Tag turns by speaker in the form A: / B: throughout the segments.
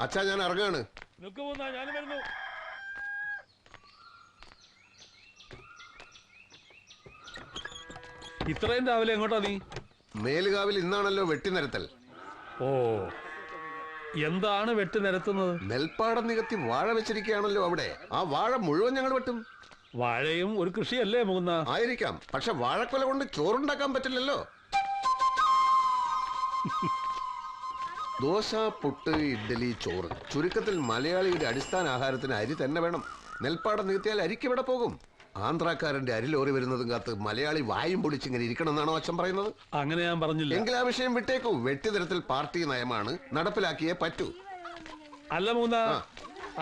A: അച്ഛാ ഞാൻ ഇറങ്ങാണ്.
B: ഞാനും വരുന്നു. ഇത്രയും രാവിലെ എങ്ങോട്ടാ നീ?
A: മേലുകാവിൽ ഇന്നാണല്ലോ വെട്ടിനിരത്തൽ.
B: ഓ, എന്താണ് വെട്ടി നിരത്തുന്നത്?
A: നെൽപ്പാടം നികത്തി വാഴ വെച്ചിരിക്കുകയാണല്ലോ അവിടെ. ആ വാഴ മുഴുവൻ ഞങ്ങൾ വെട്ടും.
B: വാഴയും ഒരു കൃഷിയല്ലേ മുകുന്ന?
A: ആയിരിക്കാം, പക്ഷെ വാഴക്കൊല കൊണ്ട് ചോറുണ്ടാക്കാൻ പറ്റില്ലല്ലോ. ദോശ, പുട്ട്, ഇഡ്ഡലി, ചോറ്, ചുരുക്കത്തിൽ മലയാളിയുടെ അടിസ്ഥാന ആഹാരത്തിന് അരി തന്നെ വേണം. നെൽപ്പാടം നികത്തിയാൽ അരിക്ക് ഇവിടെ പോകും. ആന്ധ്രാക്കാരന്റെ അരി ലോറി വരുന്നതും കാത്ത് മലയാളി വായും പൊളിച്ചിങ്ങനെ ഇരിക്കണം എന്നാണോ അച്ഛൻ പറയുന്നത്?
B: അങ്ങനെ ഞാൻ പറഞ്ഞില്ല.
A: എങ്കിൽ ആ വിഷയം വിട്ടേക്കൂ. വെട്ടിനിരത്തിൽ പാർട്ടി നയമാണ്, നടപ്പിലാക്കിയേ പറ്റൂ.
B: അല്ല മൂന്ന,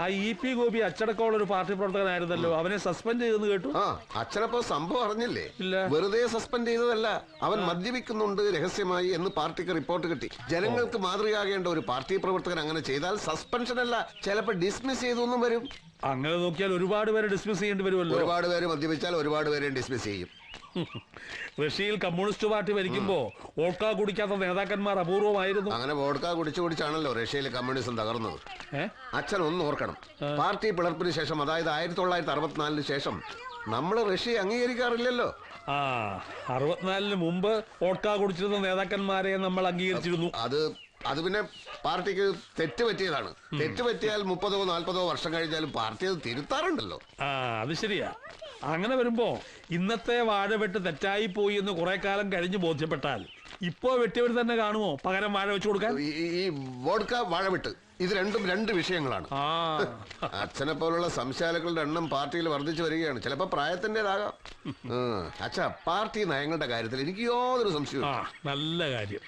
B: ആ EP ഗോപി അച്ചടക്കമുള്ള ഒരു പാർട്ടി പ്രവർത്തകനായിരുന്നല്ലോ, അവനെ സസ്പെൻഡ് ചെയ്തെന്ന് കേട്ടു.
A: ആ, അച്ഛനപ്പോ സംഭവം അറിഞ്ഞില്ലേ?
B: ഇല്ല.
A: വെറുതെ സസ്പെൻഡ് ചെയ്തതല്ല, അവൻ മദ്യപിക്കുന്നുണ്ട് രഹസ്യമായി എന്ന് പാർട്ടിക്ക് റിപ്പോർട്ട് കിട്ടി. ജനങ്ങൾക്ക് മാതൃകയാകേണ്ട ഒരു പാർട്ടി പ്രവർത്തകൻ അങ്ങനെ ചെയ്താൽ സസ്പെൻഷൻ അല്ല, ചിലപ്പോ ഡിസ്മിസ് ചെയ്തൊന്നും വരും.
B: അങ്ങനെ നോക്കിയാൽ ഒരുപാട് പേരെ ഡിസ്മിസ് ചെയ്യേണ്ടി വരുമല്ലോ.
A: ഒരുപാട് പേര് മദ്യപിച്ചാൽ ഒരുപാട് പേരെ ഡിസ്മിസ് ചെയ്യും.
B: റഷ്യയിൽ കമ്മ്യൂണിസ്റ്റ് പാർട്ടി ഭരിക്കുമ്പോ വോഡ്ക കുടിക്കാത്ത നേതാക്കന്മാർ അപൂർവമായിരുന്നു.
A: അങ്ങനെ വോഡ്ക കുടിച്ചാണല്ലോ റഷ്യയിൽ കമ്മ്യൂണിസം തകർന്നത്. അച്ഛൻ ഒന്ന് ഓർക്കണം, പാർട്ടി പിളർപ്പിന് ശേഷം, അതായത് 1964 ശേഷം നമ്മൾ റഷ്യ അംഗീകരിക്കാറില്ലല്ലോ.
B: ആ, 64 മുമ്പ് വോഡ്ക കുടിച്ചിരുന്ന നേതാക്കന്മാരെ നമ്മൾ അംഗീകരിച്ചിരുന്നു.
A: അത് പിന്നെ പാർട്ടിക്ക് തെറ്റ് പറ്റിയതാണ്. തെറ്റ് പറ്റിയാൽ 30 40 വർഷം കഴിഞ്ഞാലും പാർട്ടി അത് തിരുത്താറുണ്ടല്ലോ.
B: ആ, അത് ശരിയാ. അങ്ങനെ വരുമ്പോ ഇന്നത്തെ വാഴ വെട്ട് തെറ്റായി പോയി എന്ന് കുറെ കാലം കഴിഞ്ഞ് ബോധ്യപ്പെട്ടാൽ ഇപ്പോ വെട്ടിയവർ തന്നെ കാണുമോ പകരം വാഴ വെച്ചു കൊടുക്കാൻ?
A: ഈ വോഡ്ക, വാഴ വെട്ട്, ഇത് രണ്ടും രണ്ട് വിഷയങ്ങളാണ്. അച്ഛനെ പോലുള്ള സംശയാലുക്കളുടെ എണ്ണം പാർട്ടിയിൽ വർദ്ധിച്ചു വരികയാണ്. ചിലപ്പോ പ്രായത്തിൻ്റെതാകാം. അച്ഛാ, പാർട്ടി നയങ്ങളുടെ കാര്യത്തിൽ എനിക്ക് യാതൊരു സംശയവും.
B: നല്ല കാര്യം.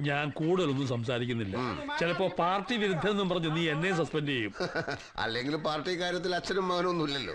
B: ഞാൻ കൂടുതലൊന്നും സംസാരിക്കുന്നില്ല. ചിലപ്പോ പാർട്ടി വിരുദ്ധം എന്നും പറഞ്ഞു നീ എന്നെ സസ്പെൻഡ് ചെയ്യും.
A: അല്ലെങ്കിൽ പാർട്ടി കാര്യത്തിൽ അച്ഛനും മകനൊന്നുമില്ലല്ലോ.